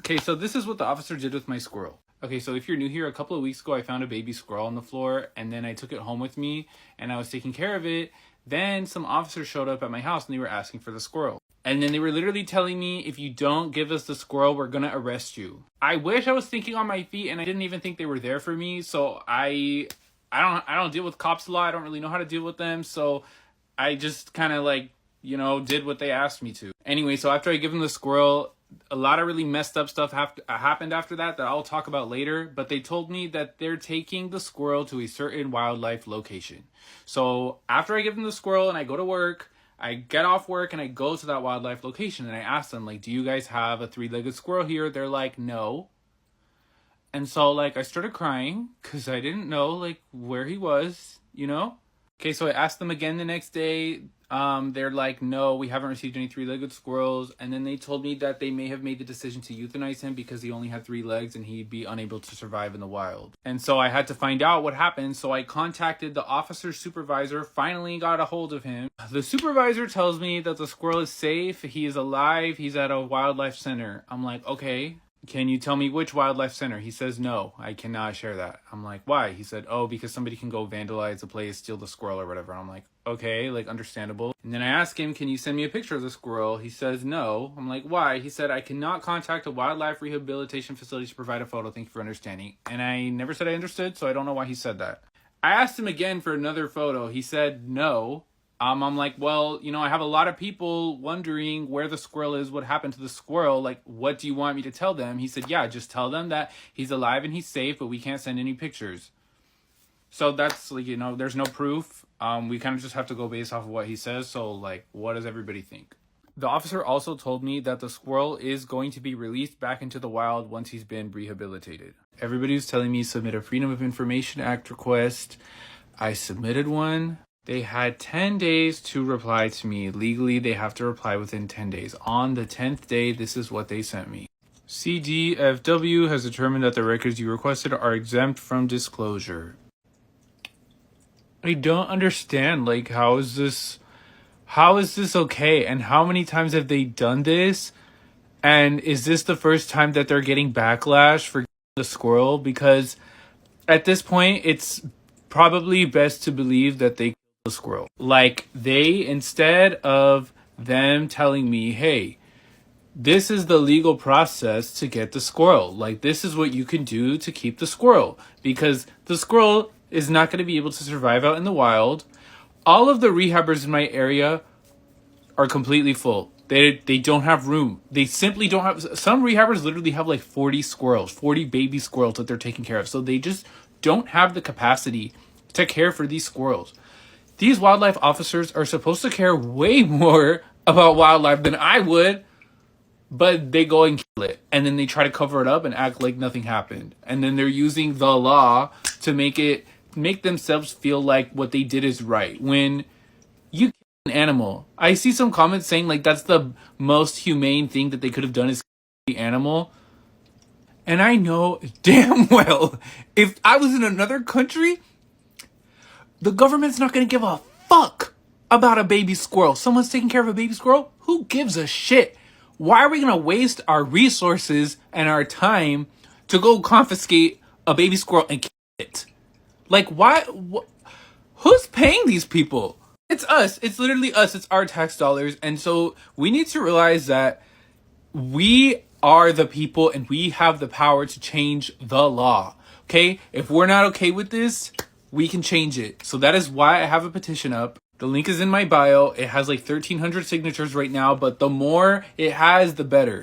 Okay, so this is what the officer did with my squirrel. Okay, so if you're new here, a couple of weeks ago, I found a baby squirrel on the floor, and then I took it home with me, and I was taking care of it. Then some officers showed up at my house, and they were asking for the squirrel. And then they were literally telling me, if you don't give us the squirrel, we're gonna arrest you. I wish I was thinking on my feet, and I didn't even think they were there for me. So I don't deal with cops a lot. I don't really know how to deal with them. So I just kind of like, did what they asked me to. Anyway, so after I give them the squirrel, a lot of really messed up stuff happened after that I'll talk about later. But they told me that they're taking the squirrel to a certain wildlife location. So after I give them the squirrel and I go to work, I get off work and I go to that wildlife location and I ask them, like, do you guys have a 3-legged squirrel here? They're like, no. And so, like, I started crying because I didn't know, like, where he was, Okay, so I asked them again the next day. They're like, no, we haven't received any 3-legged squirrels. And then they told me that they may have made the decision to euthanize him because he only had 3 legs and he'd be unable to survive in the wild. And so I had to find out what happened. So I contacted the officer's supervisor, finally got a hold of him. The supervisor tells me that the squirrel is safe. He is alive. He's at a wildlife center. I'm like, okay. Can you tell me which wildlife center? He says, no, I cannot share that. I'm like, why? He said, oh, because somebody can go vandalize the place, steal the squirrel or whatever. I'm like, okay, like, understandable. And then I ask him, can you send me a picture of the squirrel? He says, no. I'm like, why? He said, I cannot contact a wildlife rehabilitation facility to provide a photo. Thank you for understanding. And I never said I understood, so I don't know why he said that. I asked him again for another photo. He said, no. I'm like, well, I have a lot of people wondering where the squirrel is, what happened to the squirrel. Like, what do you want me to tell them? He said, yeah, just tell them that he's alive and he's safe, but we can't send any pictures. So that's like, there's no proof. We kind of just have to go based off of what he says. So like, what does everybody think? The officer also told me that the squirrel is going to be released back into the wild once he's been rehabilitated. Everybody was telling me submit a Freedom of Information Act request. I submitted one. They had 10 days to reply to me. Legally, they have to reply within 10 days. On the 10th day, this is what they sent me. CDFW has determined that the records you requested are exempt from disclosure. I don't understand, like, how is this okay? And how many times have they done this? And is this the first time that they're getting backlash for the squirrel? Because at this point, it's probably best to believe that they the squirrel. Like, they, instead of them telling me, hey, this is the legal process to get the squirrel. Like, this is what you can do to keep the squirrel. Because the squirrel is not going to be able to survive out in the wild. All of the rehabbers in my area are completely full. They don't have room. They simply don't have... Some rehabbers literally have like 40 squirrels, 40 baby squirrels that they're taking care of. So they just don't have the capacity to care for these squirrels. These wildlife officers are supposed to care way more about wildlife than I would, but they go and kill it. And then they try to cover it up and act like nothing happened. And then they're using the law to make themselves feel like what they did is right. When you kill an animal, I see some comments saying like that's the most humane thing that they could have done is kill the animal. And I know damn well, if I was in another country, the government's not going to give a fuck about a baby squirrel. Someone's taking care of a baby squirrel? Who gives a shit? Why are we going to waste our resources and our time to go confiscate a baby squirrel and kill it? Like, why? Who's paying these people? It's us. It's literally us. It's our tax dollars. And so we need to realize that we are the people and we have the power to change the law. Okay? If we're not okay with this, we can change it. So that is why I have a petition up. The link is in my bio. It has like 1,300 signatures right now, but the more it has, the better.